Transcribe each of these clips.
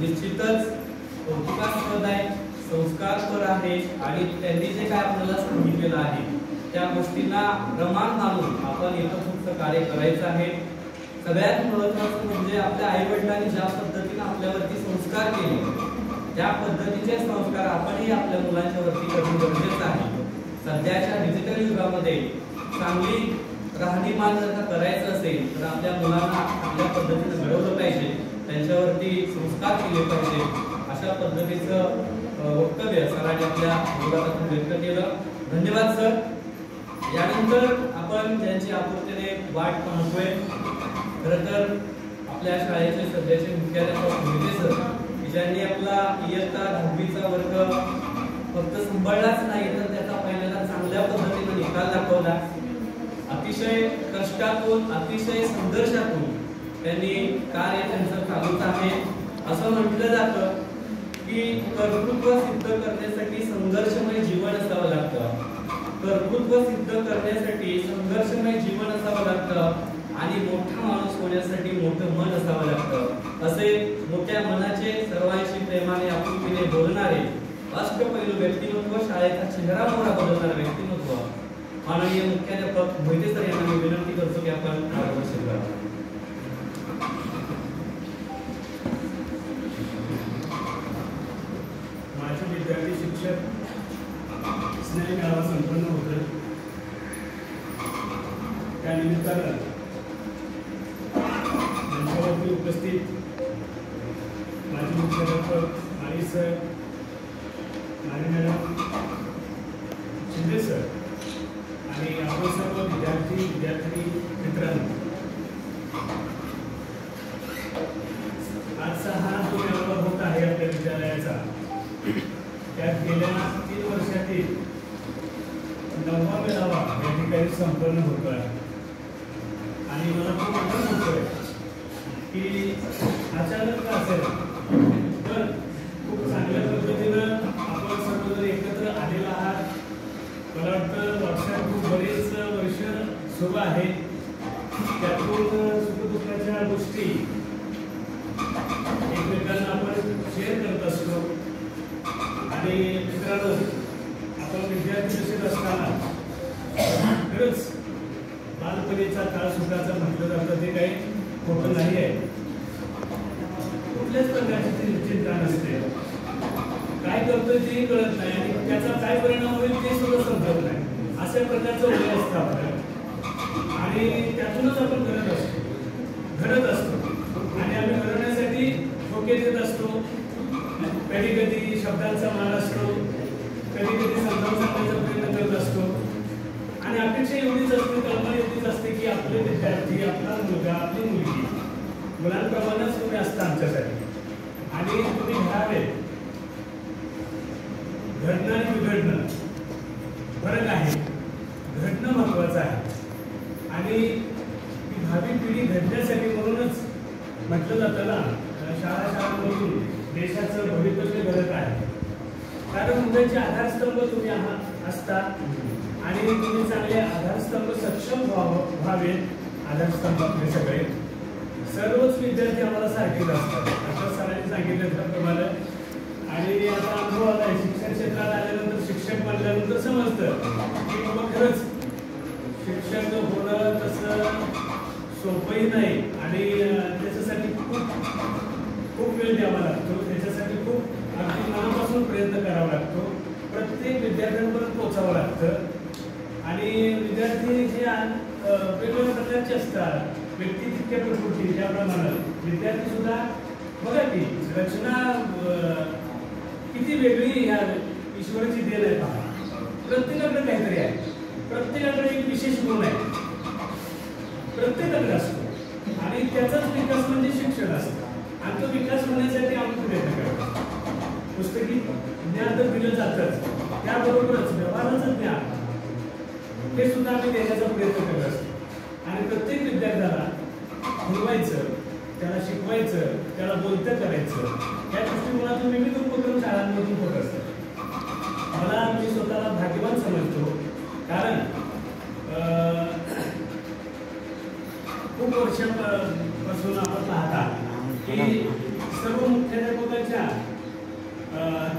निश्चितच कौतुकास्पद आहे, संस्कारपर आहे आणि त्यांनी जे काय आपल्याला सांगितलेलं आहे त्या गोष्टींना प्रमाण मानून आपण इथं कार्य करायचं आहे। सगळ्यात महत्त्वाचं म्हणजे आपल्या आई वडिलांनी ज्या पद्धतीने आपल्यावरती संस्कार केले त्या पद्धतीचे संस्कार आपणही आपल्या मुलांच्या वरती करणं गरजेचं आहे। सध्याच्या डिजिटल युगामध्ये चांगली राहणीमान जर का करायचं असेल तर आपल्या मुलांना आपल्या पद्धतीने घडवलं पाहिजे, त्यांच्यावरती संस्कार केले पाहिजे। अशा पद्धतीचं वक्तव्य सरांनी आपल्या मुलाखतीतून व्यक्त केलं। धन्यवाद सर। यानंतर आपण ज्यांची आपुलकीने वाट पाहतोय, खरं तर आपल्या शाळेचे सध्याचे मुख्याध्यापक मोहिते सर, ज्यांनी आपला इयत्ता 10वीचा वर्ग फक्त सांभाळलाच नाही तर त्याचा पहिल्यांदा चांगल्या पद्धतीने निकाल दाखवला। अतिशय कष्टातून अतिशय संघर्षातून त्यांनी कार्य त्यांचं चालूच आहे। असं म्हटलं जातं की कर्तृत्व सिद्ध करण्यासाठी संघर्षमय जीवन असावं लागतं, कर्तृत्व सिद्ध करण्यासाठी संघर्षमय जीवन असावं लागतं आणि मोठा माणूस होण्यासाठी मोठं मन असावं लागतं। असे मोठ्या मनाचे सर्वांशी प्रेमाने आपुलकीने बोलणारे अष्टपैलू व्यक्तिमत्व, शाळेचा चेहरा मोहरा बदलणारे व्यक्तिमत्व माननीय मुख्याध्यापक मोहिते सर यांना मी विनंती करतो की आपण मार्गदर्शन करावं। माझे विद्यार्थी शिक्षक स्नेह मेळावा संपन्न होतोय, त्यानिमित्तानं मंचावरती उपस्थित माजी मुख्याध्यापक माळी सर, माळी मॅडम, शिंदे सर आणि आपण सर्व विद्यार्थी मित्रांनो, आजचा हा जो मेळावा होत आहे आपल्या विद्यालयाचा, त्यात गेल्या 3 वर्षातील 9वा मेळावा या ठिकाणी संपन्न होतो आहे आणि मला खूप आनंद होतोय की अचानक असेल तर खूप चांगल्या पद्धतीनं आपण सर्वजण एकत्र आलेला आहात। मला वाटतं वर्षात खूप बरेच वर्ष सुरू आहे, त्यातून सुखदुःखाच्या गोष्टी एकमेकांना आपण शेअर करत असतो आणि मित्रांनो, आपण विद्यार्थी दशेत असताना खरंच बालपणीचा काळ सुखाचा म्हटलं जातं ते काही खोटं नाही आहे। कुठल्याच प्रकारची चिंता नसते, काय करतोय तेही कळत नाही आणि त्याचा काय परिणाम होईल ते सुद्धा समजत नाही, अशा प्रकारचं वय असतं आपलं आणि त्यातूनच आपण घडत असतो आणि आम्ही घडवण्यासाठी ठोके देत असतो, कधी कधी शब्दांचा मार असतो, कधी कधी समजावून सांगण्याचा प्रयत्न करत असतो आणि अपेक्षा एवढीच असते, कल्पना एवढीच असते की आपले विद्यार्थी, आपला मुलगा, आपली मुलगी मुलांप्रमाणेच तुम्ही असता आमच्यासाठी आणि तुम्ही घ्यावे। घडणं आणि बिघडणं फरक आहे, घडणं महत्वाचं आहे आणि भावी पिढी घडण्यासाठी म्हणूनच म्हटलं जातं ना, शाळांमधून देशाचं भवितव्य घडत आहे, कारण मुलांचे आधारस्तंभ तुम्ही असता आणि तुम्ही चांगले आधारस्तंभ सक्षम व्हावे। आधारस्तंभ आपले सगळे सर्वच विद्यार्थी आम्हाला सारखेच असतात, अशा सरांनी सांगितलं त्याप्रमाणे आणि आता अनुभव आला आहे, शिक्षण क्षेत्रात आल्यानंतर शिक्षक बनल्यानंतर समजतं की बाबा खरंच शिक्षक होणं तसं सोपंही नाही आणि त्याच्यासाठी खूप वेळ द्यावा लागतो, त्याच्यासाठी खूप अगदी मनापासून प्रयत्न करावा लागतो, प्रत्येक विद्यार्थ्यांपर्यंत पोहोचावं लागतं आणि विद्यार्थी हे वेगवेगळ्या प्रकारचे असतात, व्यक्ती तितक्या प्रकृती त्याप्रमाणे विद्यार्थी सुद्धा बघा की रचना किती वेगळी ह्या ईश्वराची देण आहे पहा, प्रत्येकाकडे काहीतरी आहे, प्रत्येकाकडे एक विशेष गुण आहे, प्रत्येकाकडे असतो आणि त्याचाच विकास म्हणजे शिक्षण असतं आणि तो विकास होण्यासाठी आम्ही प्रयत्न करतो। पुस्तकी ज्ञान तर दिलं जातच, त्याबरोबरच व्यवहाराचं ज्ञान हे सुद्धा आम्ही देण्याचा प्रयत्न करत असतो आणि प्रत्येक विद्यार्थ्याला शिकवायचं, त्याला शिकवायचं, त्याला बोलतं करायचं, या दृष्टिकोनातून विविध उपक्रम शाळांमधून होत असतात। मला मी स्वतःला भाग्यवान समजतो, कारण खूप वर्षापासून आपण पाहता की सर्व मुख्याध्यापक अशा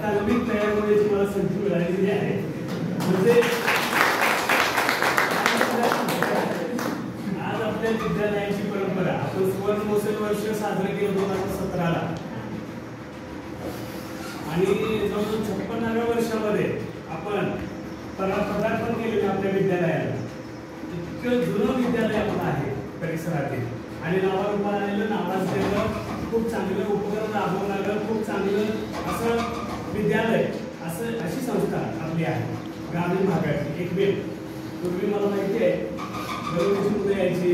तालमीत तयार होण्याची मला संधी मिळालेली आहे. म्हणजे आज आपल्या विद्यालयाची परंपरा आपण सुवर्ण महोत्सव वर्ष साजरे केलं 2017ला आणि जवळजवळ 56व्या वर्षामध्ये आपण पदार्पण केलेलं आपल्या विद्यालयाला. इतकं जुनं विद्यालय आपलं आहे परिसरातील आणि नावारूपाला आलेलं नावाजलेलं खूप चांगलं उपक्रम राबवणारं खूप चांगलं असं विद्यालय अशी संस्था आपली आहे ग्रामीण भागात एकमेव. पूर्वी मला माहिती आहे बरोबरची मुलं यायची,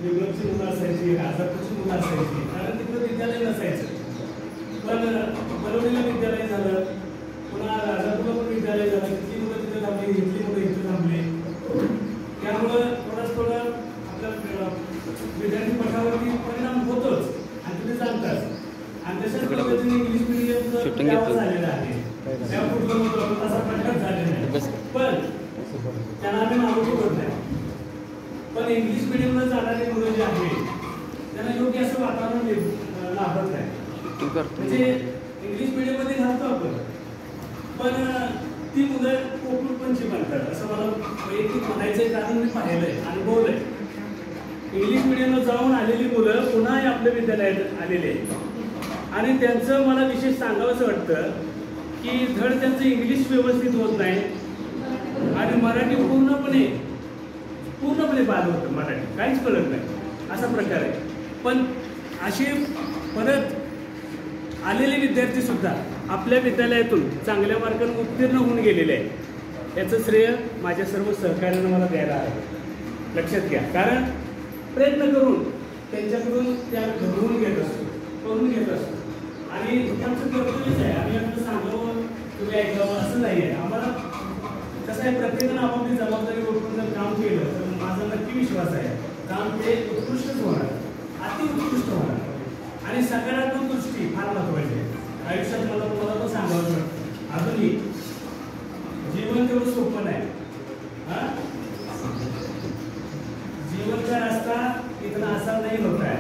विग्रहची मुलं असायची, राजापूरची मुलं असायची, कारण तिकडं विद्यालय नसायचं. पण बरोबरीला विद्यालय झालं, पुन्हा राजापूरला पण विद्यालय झालं, तिथली मुलं तिथं थांबली, इथली मुलं इथं थांबली. त्यामुळं थोडं आपल्या विद्यार्थी पठावरती परिणाम होतोच आणि तुम्ही सांगताच. आणि तशाच पद्धतीने इंग्लिश मिडियमचं त्यावर झालेलं आहे. त्या कुठलं होतं तसा प्रकार झालेला आहे. पण त्यांना आम्ही नाव ठेवत नाही. पण इंग्लिश मिडियमला जाणारी मुलं जी आहेत त्यांना योग्य असं वातावरण लाभत नाही. म्हणजे इंग्लिश मिडियममध्ये घालतो आपण पण ती मुलं कोकणपंची बनतात असं मला वैयक्तिक म्हणायचंय, कारण मी पाहिलंय, अनुभवलंय. इंग्लिश मिडियमला जाऊन आलेली मुलं पुन्हा आपल्या विद्यालयात आलेली आहेत आणि त्यांचं मला विशेष सांगावंसं वाटतं की धड त्यांचं इंग्लिश व्यवस्थित होत नाही आणि मराठी पूर्णपणे बाद होतं. मराठी काहीच कळत नाही असा प्रकार आहे. पण असे परत आलेले विद्यार्थी सुद्धा आपल्या विद्यालयातून चांगल्या मार्गाने उत्तीर्ण होऊन गेलेले आहेत. याचं श्रेय माझ्या सर्व सहकार्यानं मला द्यायला आहे. लक्षात घ्या, कारण प्रयत्न करून त्यांच्याकडून त्या घडवून घेत असतो, करून घेत असतो आणि आमचं कर्तव्यच आहे. आम्ही आपलं सांगावं तुम्ही ऐकावं असं नाही आहे. आम्हाला कसं आहे, प्रत्येकानं आपापली जबाबदारी ओळखून जर काम केलं तर माझा नक्की विश्वास आहे काम ते उत्कृष्टच होणार, अतिउत्कृष्ट होणार आणि सकारात्मक दृष्टी फार महत्वाची आहे आयुष्यात. मला तुम्हाला पण सांगावं अजूनही जीवन तेवढं सोपं नाही. जीवनचा रस्ता इतना आसान नहीं होता है,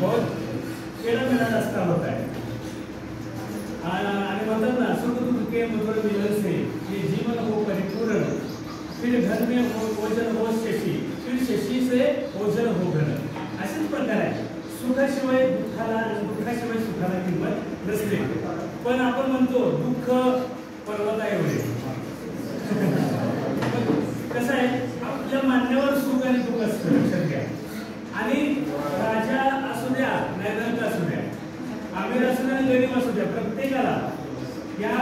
बहुत टेढ़ा-मेढ़ा रास्ता होता है. आणि म्हणतात ना सुख दुख के मधुर मिलन से ये जीवन हो परिपूर्ण, फिर घर में हो भोजन हो शशि, फिर शशि से भोजन हो घर. असेच प्रकार आहे. सुखाशिवाय दुःखाला, दुःखाशिवाय सुखाला किंमत नसते. पण आपण म्हणतो दुःख पर्वत आहे एवढे. कसं आहे, आपल्या मान्यावर सुख आणि दुःख असतं, लक्षात घ्या. आणि राजा असू द्या नायनाट असू द्या, आमिर असू द्या गरीब असू द्या, प्रत्येकाला या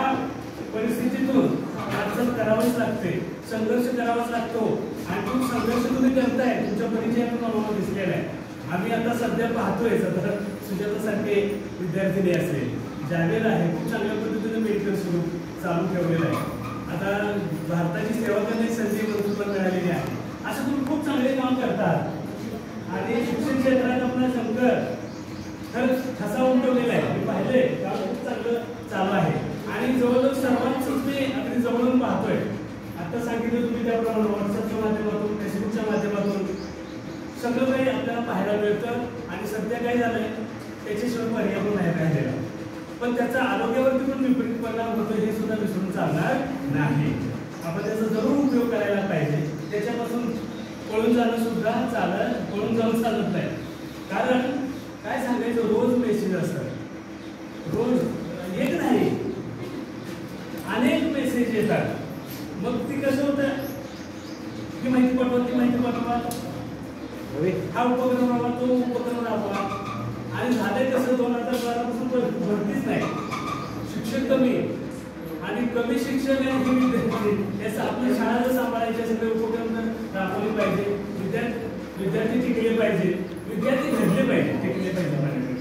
परिस्थितीतून वाटचाल करावंच लागते, संघर्ष करावाच लागतो. आणि तो संघर्ष तुम्ही करताय, तुमच्या परिचयातून आम्हाला दिसलेला आहे. आम्ही आता सध्या पाहतोय सुजातासारखे विद्यार्थिनी असेल, जावेद आहे, खूप चांगल्या पद्धतीने मेडिकल सुरू चालू ठेवलेलं आहे. आता भारताची सेवा करण्याची संधी तुला मिळालेली आहे. असं तुम्ही खूप चांगले काम करतात आणि शिक्षण क्षेत्रात आपला शंकर ठसा उमटवलेला आहे. मी पाहिलंय काम खूप चांगलं चालू आहे आणि जवळजवळ सर्वांच मी अगदी जवळून पाहतोय. आता सांगितलं तुम्ही त्याप्रमाणे व्हॉट्सअपच्या माध्यमातून, फेसबुकच्या माध्यमातून सगळं काही आपल्याला पाहायला मिळतं. आणि सध्या काय झालंय त्याच्याशिवाय पर्याय पण नाही राहिलेला, पण त्याचा आरोग्यावरती पण विपरीत परिणाम होतो हे सुद्धा विसरून चालणार नाही. आपण त्याचा जरूर उपयोग करायला पाहिजे. त्याच्यापासून पळून जाणं सुद्धा पळून जाऊन चालत नाही. कारण काय सांगायचं, रोज मेसेज असतात, रोज एक नाही अनेक मेसेज येतात. मग ती कसं होतं, ती माहिती पाठवा, हा उपक्रम राबवा, तो उपक्रम राबवा. आणि झालंय कसं 2012 पासून भरतीच नाही, शिक्षक कमी आणि कमी शिक्षक आणि विद्यार्थी याचं आपल्या शाळा जर सांभाळायचे सगळे उपक्रम राबवले पाहिजे. विद्यार्थी टिकले पाहिजे, विद्यार्थी घडले पाहिजे, टिकले पाहिजे.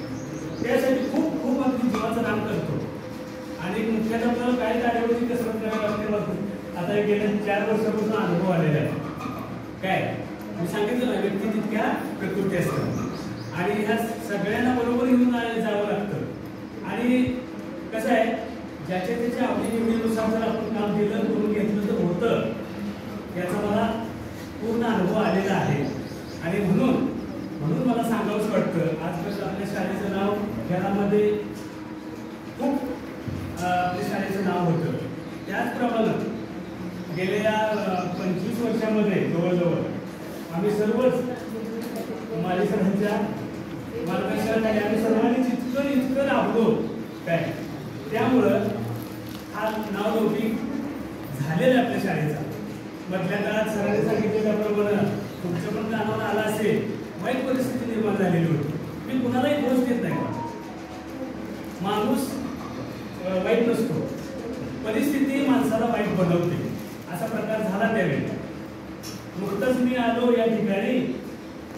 त्यासाठी खूप खूप अगदी जीवाचं काम करतो. आणि मुख्याध्यापकाला काय कार्यवरती कसरत करायला लागते. आता गेल्या 4 वर्षापासून अनुभव आलेला आहे. काय मी सांगितलं ना, व्यक्ती तितक्या प्रकृती असतात आणि ह्या सगळ्यांना बरोबर घेऊन जावं लागतं. आणि कसं आहे, ज्याच्या त्याच्या आवडीनिवडीनुसार जर आपण काम केलं, करून घेतलं तर होतं, याचा मला पूर्ण अनुभव आलेला आहे. आणि म्हणून मला सांगावंच वाटतं, आजपर्यंत आपल्या शाळेचं नाव घरामध्ये खूप आपल्या शाळेचं नाव होतं. त्याचप्रमाणे गेल्या 25 वर्षामध्ये जवळजवळ आम्ही सर्वच माळी सरांच्या मार्गदर्शनाखाली आम्ही सर्वांनीच इतकं राबलो काय, त्यामुळं हा नावलौकिक झालेला आपल्या शाळेचा. मधल्या काळात सरांनी सांगितल्याप्रमाणे तुमच्या पण कानावर आला असेल, वाईट परिस्थिती निर्माण झालेली होती. मी कुणालाही दोष देत नाही. माणूस वाईट नसतो, परिस्थिती माणसाला वाईट बनवते. असा प्रकार झाला त्यावेळी. नुकतंच मी आलो या ठिकाणी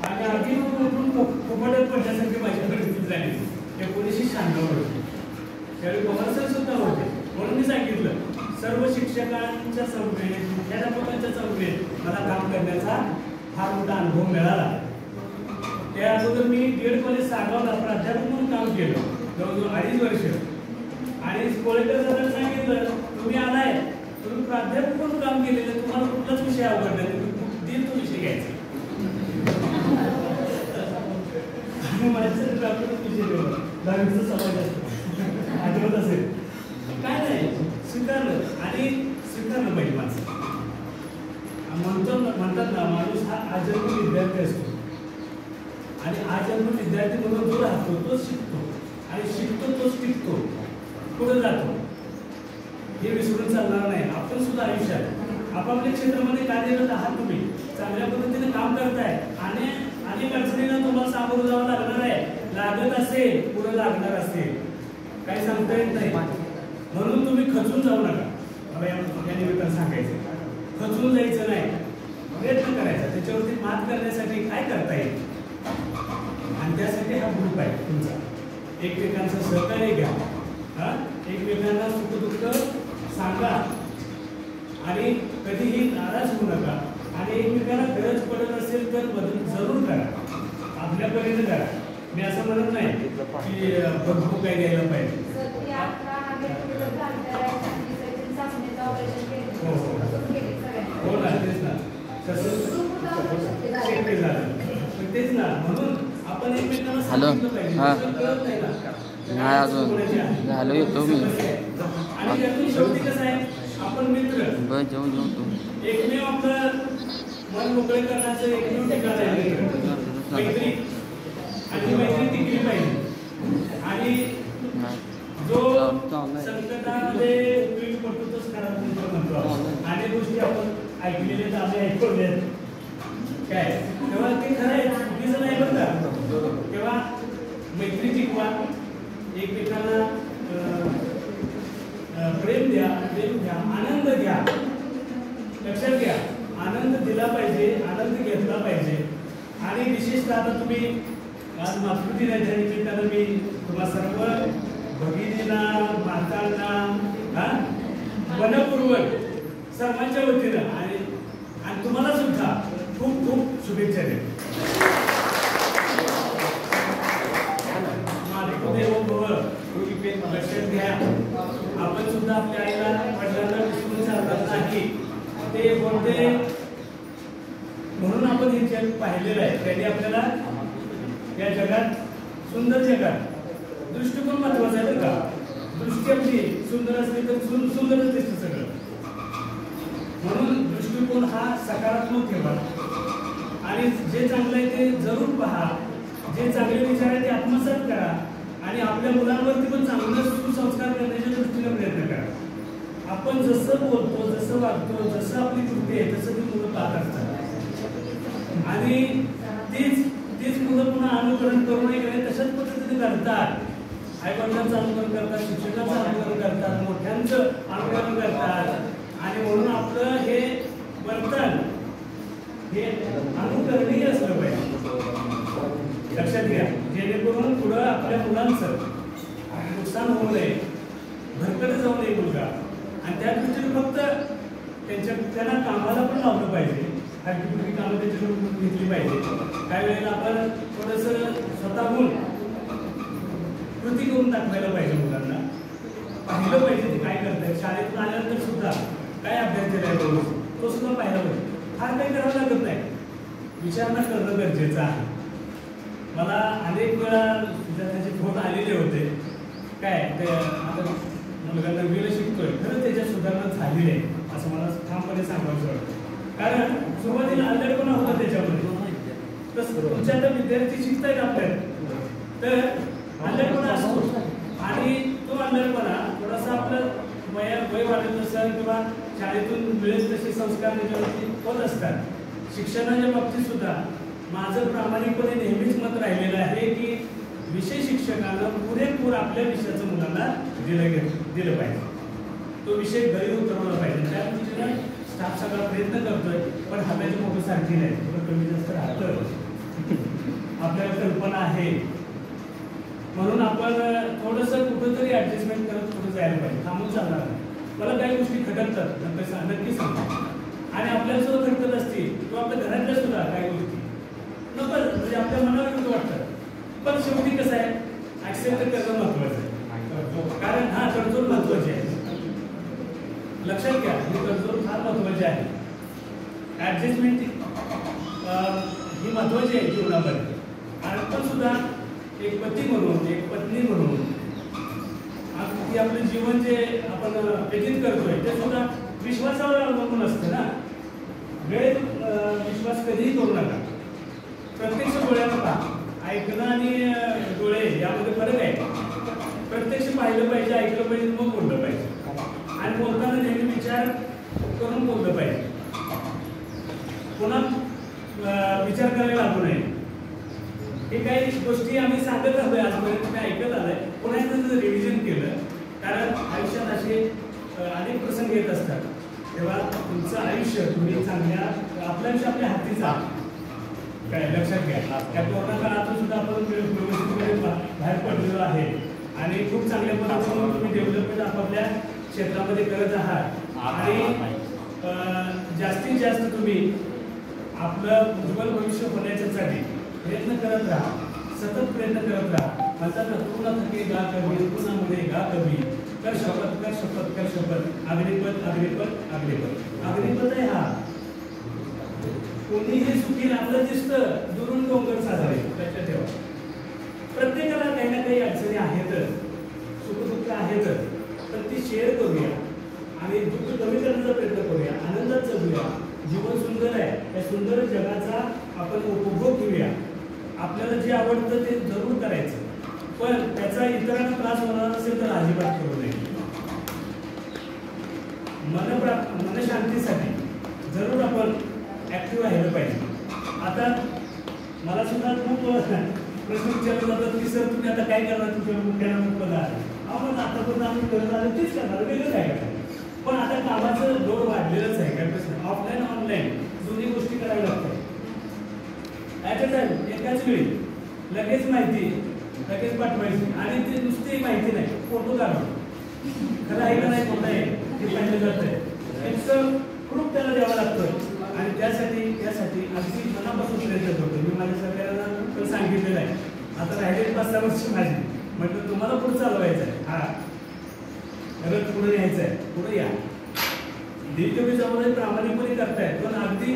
आणि आधी उठून फुफडत पडण्यासारखी माझी परिस्थिती झाली. 1996 रोजी त्यावेळी पवार सर सुद्धा होते. म्हणून मी सांगितलं सर्व शिक्षकांच्या समवेत, मुख्याध्यापकांच्या समवेत मला काम करण्याचा फार मोठा अनुभव मिळाला. त्या अगोदर मी DED कॉलेज सागावला प्राध्यापक म्हणून काम केलं जवळजवळ 2.5 वर्ष. आणि कोळेकर सरांनी सांगितलं तुम्ही आलाय, तुम्ही प्राध्यापक म्हणून काम केलेलं, तुम्हाला कुठलाच विषय आवडला नाही, तुम्ही तो विषय घ्यायचा. आणि माझ्यासाठी प्राथमिक विषय घेऊन 10वीचा समाज असतो आठवत असेल. काय नाही, स्वीकारलं आणि स्वीकारलं पाहिजे माणसं. म्हणतात ना, माणूस हा आजन्म विद्यार्थी असतो आणि आजन्म विद्यार्थी म्हणून जो राहतो तो शिकतो आणि शिकतो तोच टिकतो, पुढे जातो. हे विसरून चालणार नाही. आपण सुद्धा आयुष्यात आपापल्या क्षेत्रामध्ये कार्यरत आहात, तुम्ही चांगल्या पद्धतीने काम करताय आणि अनेक अडचणींना तुम्हाला सामोरं जावं लागणार आहे. लागत असेल, पुढे लागणार असेल, काही सांगता येत नाही. म्हणून तुम्ही खचून जाऊ नका. मला या निमित्तानं सांगायचं, खचून जायचं नाही, प्रयत्न करायचा. त्याच्यावरती मात करण्यासाठी काय करता येईल आणि त्यासाठी हा ग्रुप आहे तुमचा. एकमेकांचं सहकार्य घ्या, एकमेकांना सुखदुःख सांगा आणि कधीही नाराज होऊ नका. आणि एकमेकांना गरज पडत असेल तर मदत जरूर करा, आपल्या परीने करा. मी असं म्हणत नाही की भरपूर काय द्यायला पाहिजे. हो ना, तेच ना, शक्य झालं. तेच ना, म्हणून आपण एकमेकांना सांगितलं पाहिजे. नाही अजून झालं येतो मी. आणि त्यातून शेवटी कसं आहे, आपण मित्र एकमेव आपलं मन मोकळे करण्याचं एकमेव ठिकाण आहे मैत्री. आणि मैत्री टिकली पाहिजे. आणि जो संकटामध्ये उपयोगी पडतो तोच खरा मित्र म्हणतो. अनेक गोष्टी आपण ऐकलेल्या आम्ही ऐकवल्यात काय, तेव्हा ते खरं आहे, चुकीचं नाही बरं का. तेव्हा मैत्री टिकवा, एकमेकांना प्रेम द्या, आनंद घ्या. लक्षात घ्या, आनंद दिला पाहिजे, आनंद घेतला पाहिजे. आणि विशेषतः आता तुम्ही आज मातृदिनाच्या निमित्तानं मी तुम्हा सर्व भगिनींना, मातांना मनपूर्वक सर्वांच्या वतीनं आणि तुम्हाला सुद्धा खूप खूप शुभेच्छा देतो. लक्षात घ्या, आपण सुद्धा आपल्या आईला वडिलांना विसरून चालत नाही. ते बोलते म्हणून आपण हे जग पाहिलेलं आहे. त्यांनी आपल्याला या जगात, सुंदर जगात दृष्टिकोन महत्वाचा आहे बरं का. दृष्टी आपली सुंदर असली तर सुंदरच दिसतं सगळं. म्हणून दृष्टिकोन हा सकारात्मक ठेवा आणि जे चांगलं आहे ते जरूर पहा. जे चांगले विचार आहे ते आत्मसात करा आणि आपल्या मुलांवरती पण चांगले सुसंस्कार करण्याच्या दृष्टीने प्रयत्न करा. आपण जसं बोलतो, जसं वागतो, जसं आपली कृती आहे तसं ती मुलं पाहत असतात आणि तीच मुलं पुन्हा अनुकरण करू नये तशाच पद्धतीने करतात. आईवडिलांचं अनुकरण करतात, शिक्षकांचं अनुकरण करतात, मोठ्यांचं अनुकरण करतात आणि म्हणून आपलं हे वर्तन हे अनुकरणीय असलं पाहिजे. लक्षात घ्या, जेणेकरून पुढं आपल्या मुलांचं नुकसान होऊ नये, भरकडे जाऊ नये मुलगा. आणि त्या दृष्टीने फक्त त्यांना कामाला पण लावलं पाहिजे. हलकी कामं त्याच्याकडून घेतली पाहिजे. काही वेळेला आपण थोडंसं स्वतःहून कृती करून दाखवायला पाहिजे. मुलांना पाहिलं पाहिजे ते काय करताय. शाळेतून आल्यानंतर सुद्धा काय अभ्यास केला आहे तो सुद्धा पाहिला पाहिजे. फार काही करावं लागत नाही, विचारणा करणं गरजेचं आहे. मला अनेक वेळा विद्यार्थ्यांचे फोन आलेले होते, काय ते आता मुलगा नववीला शिकतोय खरं त्याच्यात सुधारणा झालेली आहे असं मला ठामपणे सांगायचं वाटतं. कारण सुरुवातीला अल्लडपणा होता त्याच्यामध्ये. तसं तुमचे आता विद्यार्थी शिकतायत आपल्याला तर अल्लडपणा असतो आणि तो अल्लडपणा थोडासा आपलं वय वाढत असेल किंवा शाळेतून मिळेल तसे संस्कार त्याच्यावरती होत असतात. शिक्षणाच्या बाबतीत सुद्धा माझं प्रामाणिकपणे नेहमीच मत राहिलेलं आहे की विषय शिक्षकांना पुरेपूर आपल्या विषयाचं मुलांना दिलं पाहिजे. तो विषय घरी उतरवला पाहिजे. त्या दृष्टीनं स्टाफ सगळा प्रयत्न करतोय पण हाताची मोठं सारखी नाही थोडं कमी जास्त राहतं आपल्याला कल्पना आहे म्हणून आपण थोडंसं कुठंतरी ऍडजस्टमेंट करत पुढे जायला पाहिजे. थांबून चालणार नाही. मला काही गोष्टी खटकतात नक्की सांगतो आणि आपल्याला सुद्धा खटकत असतील किंवा आपल्या घरातल्या सुद्धा काही गोष्टी नको म्हणजे आपल्या मनावर कसं वाटतं पण शेवटी कसं आहे ऍक्सेप्ट करणं महत्वाचं आहे. कारण हा तडजोड महत्वाची आहे. लक्षात घ्या ही तडजोड फार महत्वाची आहे. ऍडजस्टमेंट ही महत्वाची आहे जीवनामध्ये. आणि पण सुद्धा एक पती म्हणून एक पत्नी म्हणून की आपलं जीवन जे आपण व्यतीत करतोय ते सुद्धा विश्वासावर अवलंबून असतं ना. वेळ विश्वास कधीही करू नका. प्रत्यक्ष डोळ्यानं पहा. ऐकणं आणि डोळे यामध्ये फरक आहे. प्रत्यक्ष पाहिलं पाहिजे ऐकलं पाहिजे मग बोललं पाहिजे आणि बोलताना नेहमी विचार करून बोललं पाहिजे. पुन्हा विचार करायला लागू नये. हे काही गोष्टी आम्ही सांगत आलोय आजपर्यंत तुम्ही ऐकत आलाय. पुन्हा एकदा जर रिव्हिजन केलं कारण आयुष्यात असे अनेक प्रसंग येत असतात तेव्हा तुमचं आयुष्य तुम्ही चांगल्या आपल्या आयुष्य आपल्या हातीचा काय लक्षात घ्या. त्या कोरोना काळातून सुद्धा आपण व्यवस्थितपणे बाहेर पडलेलो आहे आणि खूप चांगल्या पद्धतीने तुम्ही डेव्हलपमेंट आपापल्या क्षेत्रामध्ये करत आहात आणि जास्तीत जास्त तुम्ही आपलं उज्ज्वल भविष्य होण्यासाठी प्रयत्न करत राहा. सतत प्रयत्न करत राहा. म्हणतात ना पूर्ण थके गा कवी पुन्हामध्ये गा कवी कर शपथ कर शपथ कर शपथ अग्निपथ अग्निपथ अग्निपथ अग्निपथ आहे हा. कोणीही सुखी आपलं दिसतं दुरून डोंगर साजरे लक्षात ठेवा. प्रत्येकाला काही ना काही अडचणी आहेतच सुखदुःख आहेतच पण ती शेअर करूया आणि दुःख कमी करण्याचा प्रयत्न करूया. आनंदात जगूया. जीवन सुंदर आहे. त्या सुंदर जगाचा आपण उपभोग घेऊया. आपल्याला जे आवडतं ते जरूर करायचं पण त्याचा इतरांना त्रास होणार असेल तर अजिबात करू नये. मनशांतीसाठी जरूर आपण ऍक्टिव्ह राहिलं पाहिजे. आता मला सुद्धा खूप प्रश्न विचारले जातात की सर तुम्ही आता काय करणार तुमच्या मुख्यालयात पद आहे. आपण आतापर्यंत आम्ही करत आलो तेच करणार वेगळं काय करणार. पण आता कामाचं लोड वाढलेलंच आहे. काय प्रश्न ऑफलाईन ऑनलाईन दोन्ही गोष्टी कराव्या लागतात. एकाच वेळी लगेच माहिती लगेच पाठवायची आणि ते नुसती माहिती नाही फोटो काढून खरं आहे का नाही खोटं आहे हे पाहिलं जातंय. एक प्रूफ त्याला द्यावा लागतोय आणि त्यासाठी अगदी मनापासून प्रयत्न करतो. मी माझ्या सरकारला सांगितलेलं आहे. आता राहिले 5-6 वर्ष माझी म्हटलं तुम्हाला पुढे चालवायचं आहे. हा खरंच पुढे यायचं आहे. पुढे या. देवदेवी जबाबदारी प्रामाणिकपणे करतायत पण अगदी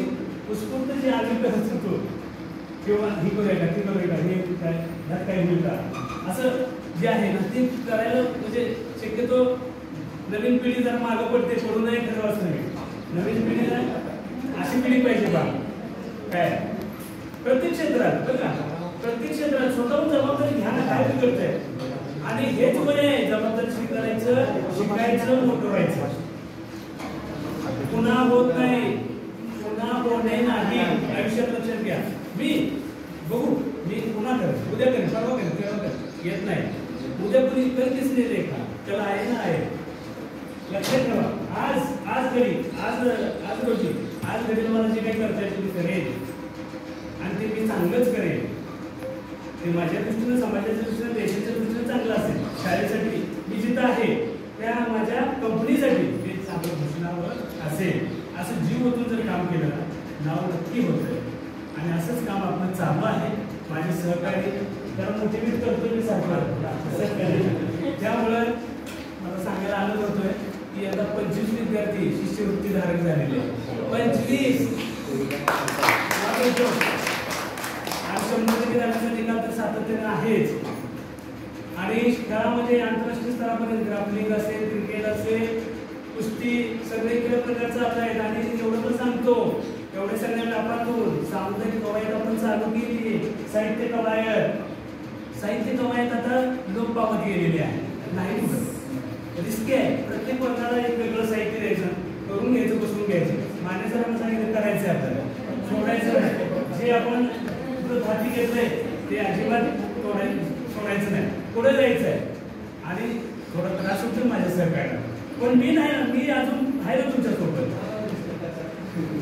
उत्स्फूर्त जे आम्ही करत होतो किंवा ही करूया का ती करूया का हे काय ह्यात काय होईल का असं जे आहे ना ते करायला म्हणजे शक्यतो नवीन पिढी जर मागं पडते पडू नये खरं असं नाही. नवीन पिढीला अशी पिढी पाहिजे बा काय प्रत्येक क्षेत्रात बघा प्रत्येक क्षेत्रात स्वतःहून जबाबदारी घ्या ना. काय बिघडतंय आणि हेच वय आहे जबाबदारी स्वीकारायचं शिकायचं मोठं व्हायचं. पुन्हा होत नाही पुन्हा होणे नाही आयुष्यात लक्षात घ्या. मी बघू मी पुन्हा करेन उद्या करेन परवा करेन तेव्हा करेन येत नाही. उद्या कुणी करतेच नाही रे का त्याला आहे ना आहे. लक्षात ठेवा आज घडी आज रोजी आज घडी मला जे काही करता येईल तुम्ही करेन आणि ते मी चांगलंच करेन. ते माझ्या दृष्टीनं समाजाच्या दृष्टीनं देशाच्या दृष्टीनं चांगलं असेल. शाळेसाठी मी जिथं आहे त्या माझ्या कंपनीसाठी ते चांगलं घोषणावर असेल. असं जीव ओतून जर काम केलं ना नाव नक्की होतं आणि असंच काम आपलं चालू आहे. माझे सहकारी त्याला मोटिवेट करतो मी सहकारी. त्यामुळं मला सांगायला आनंद होतोय की आता 25 विद्यार्थी शिष्यवृत्तीधारक झालेले 25 आणि 100 जाण्याचा निकाल तर सातत्याने आहेच. आणि खेळामध्ये आंतरराष्ट्रीय स्तरापर्यंत ग्राफलिंग असेल, क्रिकेट असेल, कुस्ती, सगळे खेळ प्रकारचं आता आहेत. आणि एवढं पण सांगतो, एवढे सगळ्या व्यापारातून सामुदायिक कवायत आपण चालू केली. साहित्य कवायत आता लोप पावत गेलेली आहे. नाही रिस्की आहे. प्रत्येक वर्गाला एक वेगळं साहित्य द्यायचं, करून घ्यायचं, बसून घ्यायचं. मान्य सरांना सांगितलं करायचं आहे आपल्याला, सोडायचं नाही. जे आपण हाती घेतलंय ते अजिबात सोडायचं नाही, पुढे जायचं आहे. आणि थोडा त्रास होतो माझ्या सहकार्याला, पण मी नाही ना, मी अजून आहे ना तुमच्यासोबत.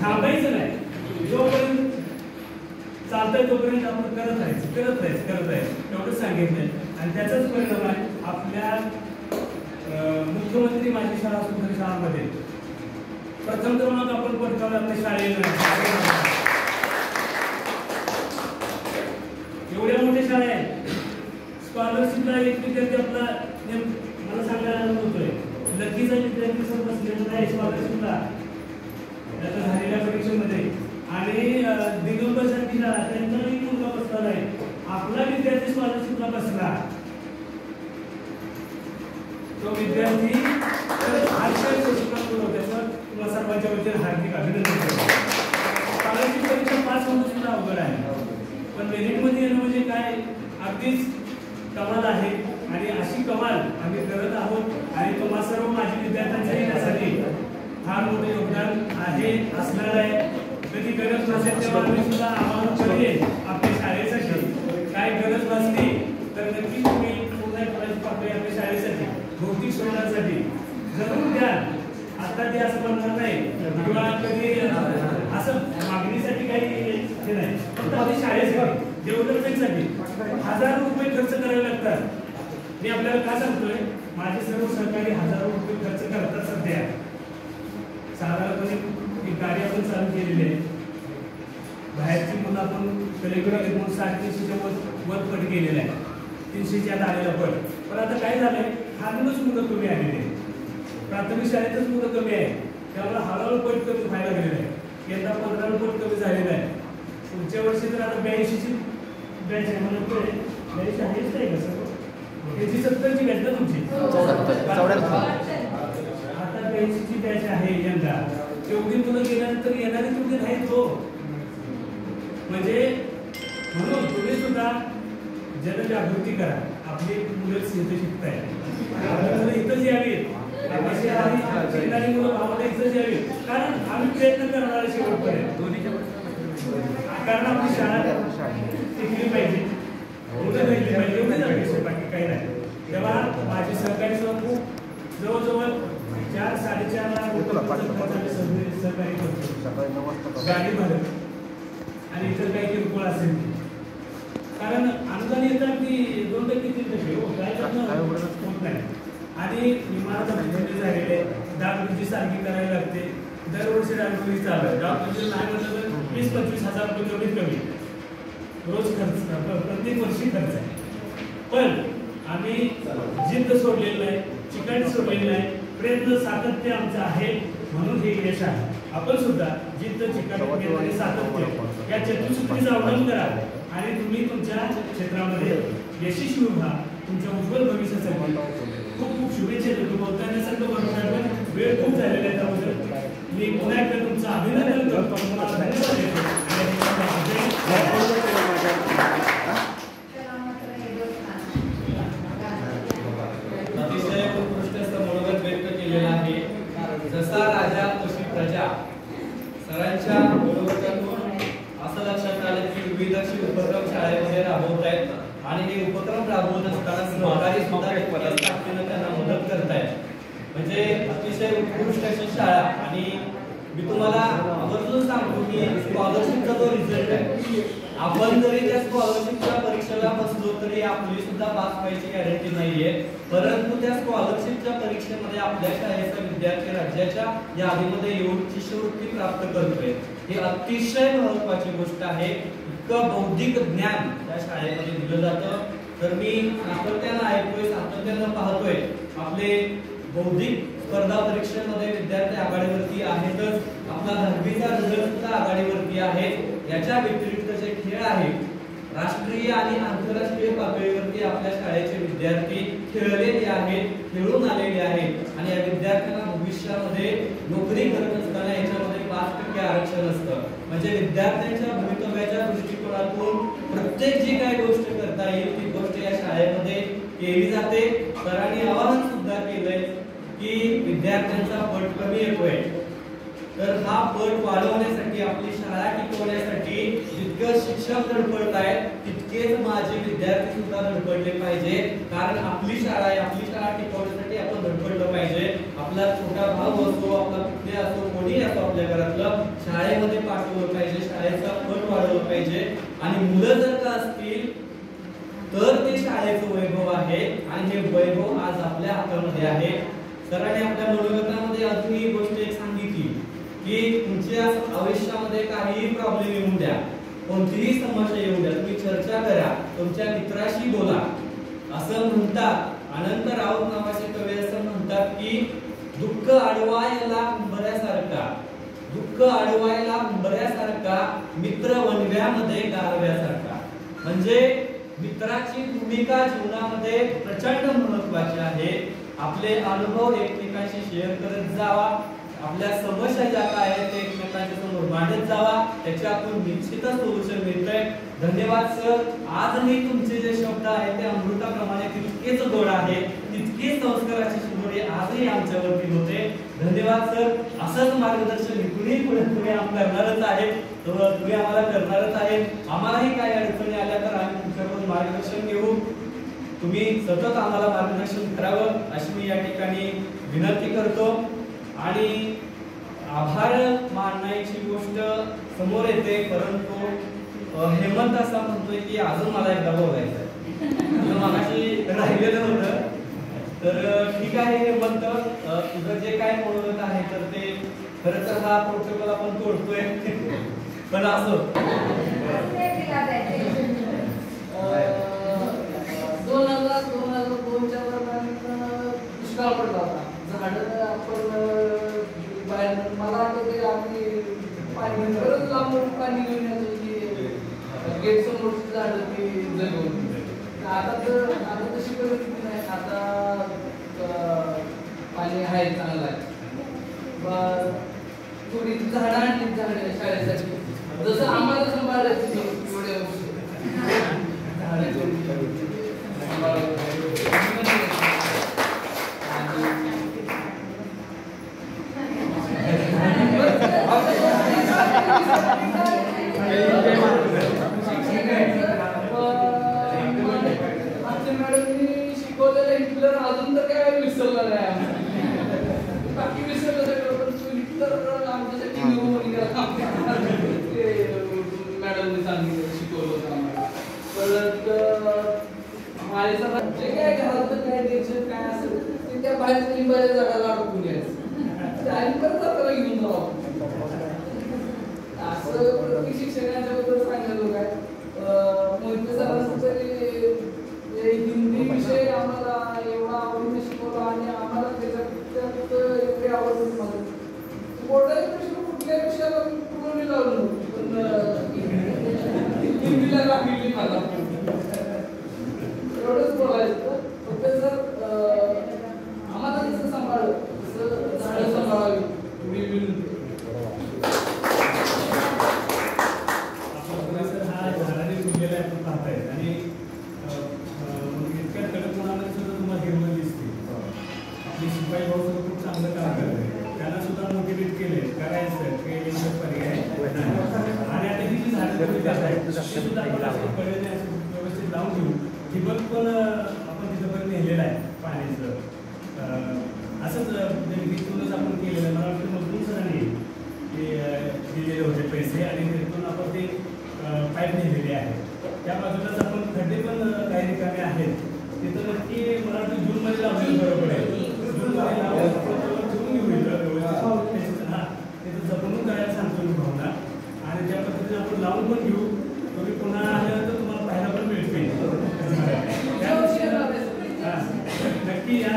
थांबायचं नाही, जोपर्यंत चालतंय तोपर्यंत आपण करत राहायचं. एवढंच सांगितलंय. आणि त्याचाच परिणाम आहे आपल्या मुख्यमंत्री माझी शाळा सुंदर शाळांमध्ये प्रथम क्रमांक आपण पटकावला आपल्या शाळेला. एवढ्या मोठ्या शाळा आहेत. स्कॉलरशिपला एक विद्यार्थी आपला मला सांगायला होतोय, लकीचा विद्यार्थी सर बसलेला आहे स्कॉलरशिपला त्याच्या झालेल्या परीक्षेमध्ये. आणि दिगंबर सारखी शाळा त्यांचाही मुलगा बसला आहे. आपला विद्यार्थी स्कॉलरशिपला बसला, तो विद्यार्थी तुम्हाला सर्वांच्या वतीने हार्दिक अभिनंदन करतो. स्कॉलरशिप परीक्षा पास होणं सुद्धा अवघड आहे, पण मेरिटमध्ये येणं म्हणजे काय अगदीच कमाल आहे. आणि अशी कमाल आम्ही करत आहोत. आणि तुम्हा सर्व माझी विद्यार्थ्यांच्याही त्यासाठी फार मोठे योगदान आहे, असणार आहे. कधी गरज नसेल तेव्हा आम्ही सुद्धा आम्हाला कळेल आपल्या शाळेसाठी. काय गरज नसली तर नक्की तुम्ही पुन्हा आपल्या शाळेसाठी भौतिक सुविधांसाठी जरूर द्या. आता ते असं म्हणणार नाही किंवा कधी असं मागणीसाठी काही हे नाही, फक्त आपल्या शाळेसाठी डेव्हलपमेंटसाठी 1000 रुपये खर्च करावे लागतात. मी आपल्याला का सांगतोय, माझे सर्व सहकारी 1000 रुपये खर्च करतात सध्या. साधारणपणे एक गाडी आपण चालू केलेली आहे. बाहेरची मुलं आपण कलेक्टर म्हणून 350च्या वर पट केलेला आहे, 300च्या आत आलेला पट. पण आता काय झालंय, हातूनच मुलं कमी आलेली आहे. प्राथमिक शाळेतच मुलं कमी आहे, त्यामुळे हळूहळू पट कमी व्हायला लागलेलं आहे. यंदा 15 पट कमी झालेला आहे. पुढच्या वर्षी तर आता 82ची बॅच आहे. म्हणतोय 82 आहेच नाही का सर? त्याची 70ची बॅच ना तुमची, आता 82ची बॅच आहे यंदा. तेवढी मुलं गेल्यानंतर येणारी तेवढी नाहीत हो. म्हणजे म्हणून तुम्ही सुद्धा जनजागृती करा. आपली मुलं इथं शिकताय, आपली मुलं इथंच यावीत, शिकणारी मुलं भावाला इथंच यावीत. कारण आम्ही प्रयत्न करणार आहे शेवटपर्यंत, कारण आपली शाळा टिकली पाहिजे, मुलं राहिली पाहिजे, एवढीच अपेक्षा, बाकी काही नाही. तेव्हा माझे सहकारी खूप जवळजवळ 4-4.5 लाख सहकारी करतो, गाडी भरत आणि इतर काही किरकोळ असेल. कारण अनुदान येतात की 2% 3% हो, काय होत नाही. आणि इमारत मंजुरी झालेली आहे, डागडुजी सारखी करावी लागते. दरवर्षी डागडुजी चालू आहे. डागडुजी नाही म्हटलं तर 20-25 हजार रुपये कमीत कमी रोज खर्च, प्रत्येक वर्षी खर्च आहे. पण आम्ही जिद्द सोडलेलं आहे, चिकाटी सोडलेलं आहे, प्रयत्न सातत्य आमचं आहे, म्हणून हे यश आहे. आपण सुद्धा जिद्द, चिकाटी आणि सातत्य या चतुसूत्रीचा अवलंब करा आणि तुम्ही तुमच्या क्षेत्रामध्ये यशस्वी व्हा. तुमच्या उज्ज्वल भविष्यासाठी खूप खूप शुभेच्छा देतो. बोलताना सर्व बरोबर वेळ खूप झालेला आहे, त्याबद्दल मी पुन्हा एकदा तुमचं अभिनंदन करतो. तुम्हाला धन्यवाद देतो. अतिशय उत्कृष्ट मनोगत व्यक्त केलेलं आहे. जसा राजा तशी प्रजा. सरांच्या मनोगतातून असं लक्षात आलं की विविध उपक्रम शाळेमध्ये राबवत आहेत आणि हे उपक्रम राबवत असताना सहकारी सुद्धा त्यांना मदत करतायत. म्हणजे अतिशय उत्कृष्ट अशी शाळा. आणि मी तुम्हाला आवर्जून सांगतो की स्कॉलरशिपचा जो रिझल्ट आहे, आपण जरी त्या स्कॉलरशिपच्या परीक्षेला बसलो तरी आपली सुद्धा पास व्हायची गॅरंटी नाहीये. परंतु त्या स्कॉलरशिपच्या परीक्षेमध्ये आपल्या शाळेचा विद्यार्थी राज्याच्या यादीमध्ये येऊन शिष्यवृत्ती प्राप्त करतोय. ही अतिशय महत्त्वाची गोष्ट आहे. इतकं बौद्धिक ज्ञान त्या शाळेमध्ये दिलं जातं. तर मी सातत्यानं ऐकतोय, सातत्यानं पाहतोय आपले बौद्धिक स्पर्धा परीक्षेमध्ये विद्यार्थी आघाडीवरती आहेतच. आपला 10वीचा रिझल्ट सुद्धा आघाडीवरती आहे. याच्या व्यतिरिक्त जे खेळ आहेत राष्ट्रीय आणि आंतरराष्ट्रीय पातळीवरती आपल्या शाळेचे विद्यार्थी खेळलेले आहेत, खेळून आलेले आहेत आणि या विद्यार्थ्यांना भविष्यामध्ये नोकरी करत असताना याच्यामध्ये 5% आरक्षण असतं. म्हणजे विद्यार्थ्यांच्या भवितव्याच्या दृष्टिकोनातून प्रत्येक जी काही गोष्ट करता येईल ती गोष्ट या शाळेमध्ये केली जाते. सरांनी आवाहन सुद्धा केलंय की विद्यार्थ्यांचा पट कमी येतोय, तर हा पट वाढवण्यासाठी आपली शाळा टिकवण्यासाठी जितकं शिक्षक धडपडत आहेत तितकेच माझे विद्यार्थी सुद्धा धडपडले पाहिजे. कारण आपली शाळा आहे, आपली शाळा टिकवण्यासाठी आपण धडपडलं पाहिजे. आपला छोटा भाऊ असो, आपला पुतण्या असो, कोणी असो आपल्या घरातलं शाळेमध्ये पाठवलं पाहिजे, शाळेचा पट वाढवलं पाहिजे. आणि मुलं जर का असतील तर ते शाळेचं वैभव आहे आणि हे वैभव आज आपल्या हातामध्ये आहे. सरांनी आपल्या मनोगतामध्ये अजून ही गोष्ट एक सांगितली की तुमच्या आयुष्यामध्ये काहीही प्रॉब्लेम येऊ द्या, कोणतीही समस्या येऊ द्या, तुम्ही चर्चा करा, तुमच्या मित्राशी बोला असं म्हणतात. अनंत राऊत नावाचे कवी असं म्हणतात की दुःख अडवायला हुंबऱ्यासारखा, दुःख अडवायला हुंबऱ्यासारखा, मित्र वनव्यामध्ये गारव्यासारखा. म्हणजे मित्राची भूमिका जीवनामध्ये प्रचंड महत्त्वाची आहे. आपले अनुभव एकमेकांशी शेअर करत जावा, आपल्या समस्या ज्या काय आहेत ते एकमेकांच्या समोर मांडत जावा, त्याच्यातून निश्चितच सोल्युशन मिळतंय. धन्यवाद सर. आजही तुमचे जे शब्द आहेत ते अमृताप्रमाणे तितकेच गोड आहे, तितकेच संस्काराची शिदोरी आजही आमच्यावरती होते. धन्यवाद सर. असंच मार्गदर्शन इथूनही पुढे आम्ही करणारच आहे, तुम्ही आम्हाला करणारच आहे. आम्हालाही काही अडचणी आल्या तर आम्ही तुमच्याकडून मार्गदर्शन घेऊ. तुम्ही सतत आम्हाला मार्गदर्शन करावं अशी मी या ठिकाणी विनंती करतो. आणि आभार मानण्याची गोष्ट समोर येते, परंतु हेमंत असा म्हणतोय की अजून मला एकदा बोलायचं आहे, मगाशी राहिलेलं होतं. तर ठीक आहे हेमंत, तुझं जे काय बोलत आहे तर ते खरं तर हा प्रोटोकॉल आपण तोडतोय, पण असो. 2002च्या दरम्यान दुष्काळ पडला होता. झाडं आपण बाहेर, मला आठवते आम्ही पाणी परत लांबून पाणी घेऊन यायचो की गेट समोरची झाडं ती जगवून. आता तशी परिस्थिती नाही. आता पाणी आहे, चांगलं आहे. थोडी झाडं आणली झाडं शाळेसाठी, जसं आम्हाला सांभाळायची एवढे वर्ष मॅडमनी शिकवलेलं हिटलर अजून तर काय विसरलं नाही. बाकी विसरलं सगळं, पण हिटलर आमच्यासाठी मॅडमने सांगितलं, शिकवलं होतं आम्हाला. परत जे काय घरात काय द्यायचं काय असेल ते त्या बाहेर लिंबाच्या झाडाला अडकून यायचं आणि परत आपल्याला घेऊन जावं. असं शिक्षकांच्या बद्दल सांगितलं काय. मोहिते सरांचं तरी हिंदी विषय आम्हाला एवढा आवडीने शिकवला आणि आम्हाला त्याच्यात एवढी आवड झाली. बोर्डाचे प्रश्न कुठल्या विषयाला पूर्ण लावलं, पण हिंदीला लागली मला एवढंच बोलायचं. फक्त जर आम्हाला जसं सांभाळलं तसं झाडं सांभाळावी एवढी विनंती. हा झाडाने फुललेला आहे आपण पाहताय आणि इतक्या कडकपणाने सुद्धा तुम्हाला हिरवळ दिसते. आपली शिपाई भाऊ सुद्धा खूप चांगलं काम करते, त्यांना सुद्धा मोटिवेट केले करायचं काही पर्याय. आणि आता ही जी झाडं सुद्धा व्यवस्थित लावून घेऊ. ठिबक पण आपण तिथंपर्यंत नेलेलं आहे पाण्याचं. असंच तिथूनच आपण केलेलं आहे. मला वाटतं मधून सरांनी ते दिलेले होते पैसे आणि तिथून आपण ते पाईप नेलेले आहे. त्या बाजूलाच आपण खड्डे पण काही रिकामे आहेत, तिथं नक्की मला वाटतं जूनमध्ये लावलेलं बरोबर आहे. जूनमध्ये लावून ठेवून घेऊ व्यवस्थित. हां, तिथं जपणूक करायला सांगतो मी भावना, आणि त्या पद्धतीने आपण लावून पण घेऊ. तुम्ही पुन्हा आल्यानंतर तुम्हाला पाहायला पण मिळते. नक्की या,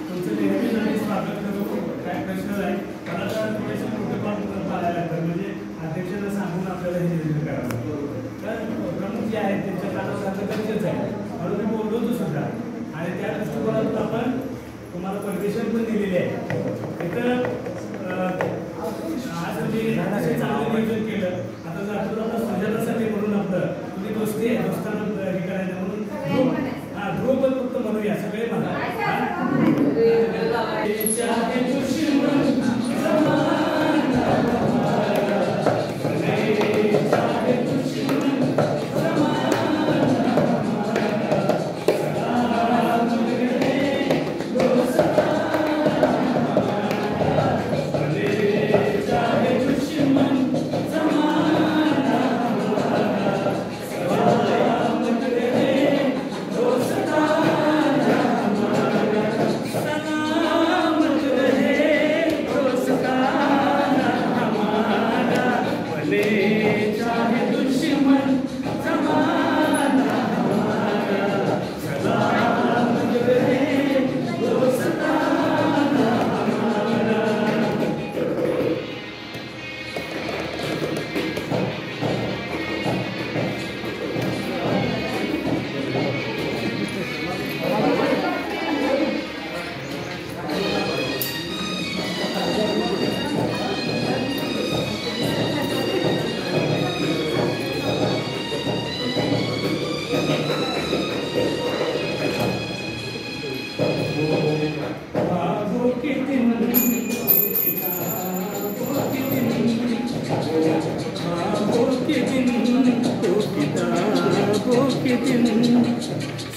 तुमचं नेहमीच आम्ही स्वागत करू. काय प्रश्न नाही, मला तर थोडेसे प्रोटोकॉल पाळायला लागतात, म्हणजे अध्यक्षांना सांगून आपल्याला हे करावं. तर प्रमुख जे आहेत त्यांच्या कानावर घालणं गरजेचं आहे. म्हणून मी बोलवतो सुद्धा आणि त्या दृष्टिकोनातून आपण तुम्हाला परमिशन पण दिलेली आहे. इथं आज म्हणजे असे चांगलं नियोजन केलं. आता जर आपल्याला सुजातासाठी म्हणून आपलं तुम्ही दोस्ती आहे, दोस्तांना हे करायचं म्हणून ध्रुव पण फक्त म्हणूया सगळे म्हणा.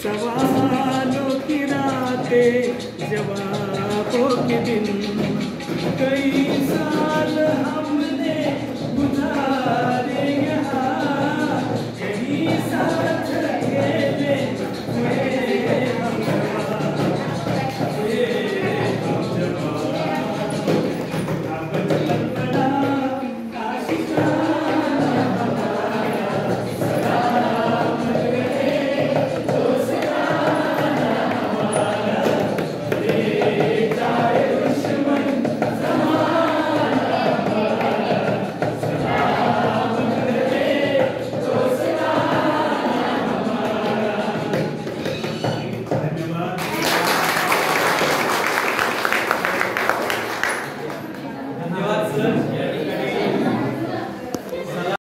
सवालों की रातें जवाबों के दिन कई साल हमने गुजारे यहाँ कहीं साथ अकेले हुए हम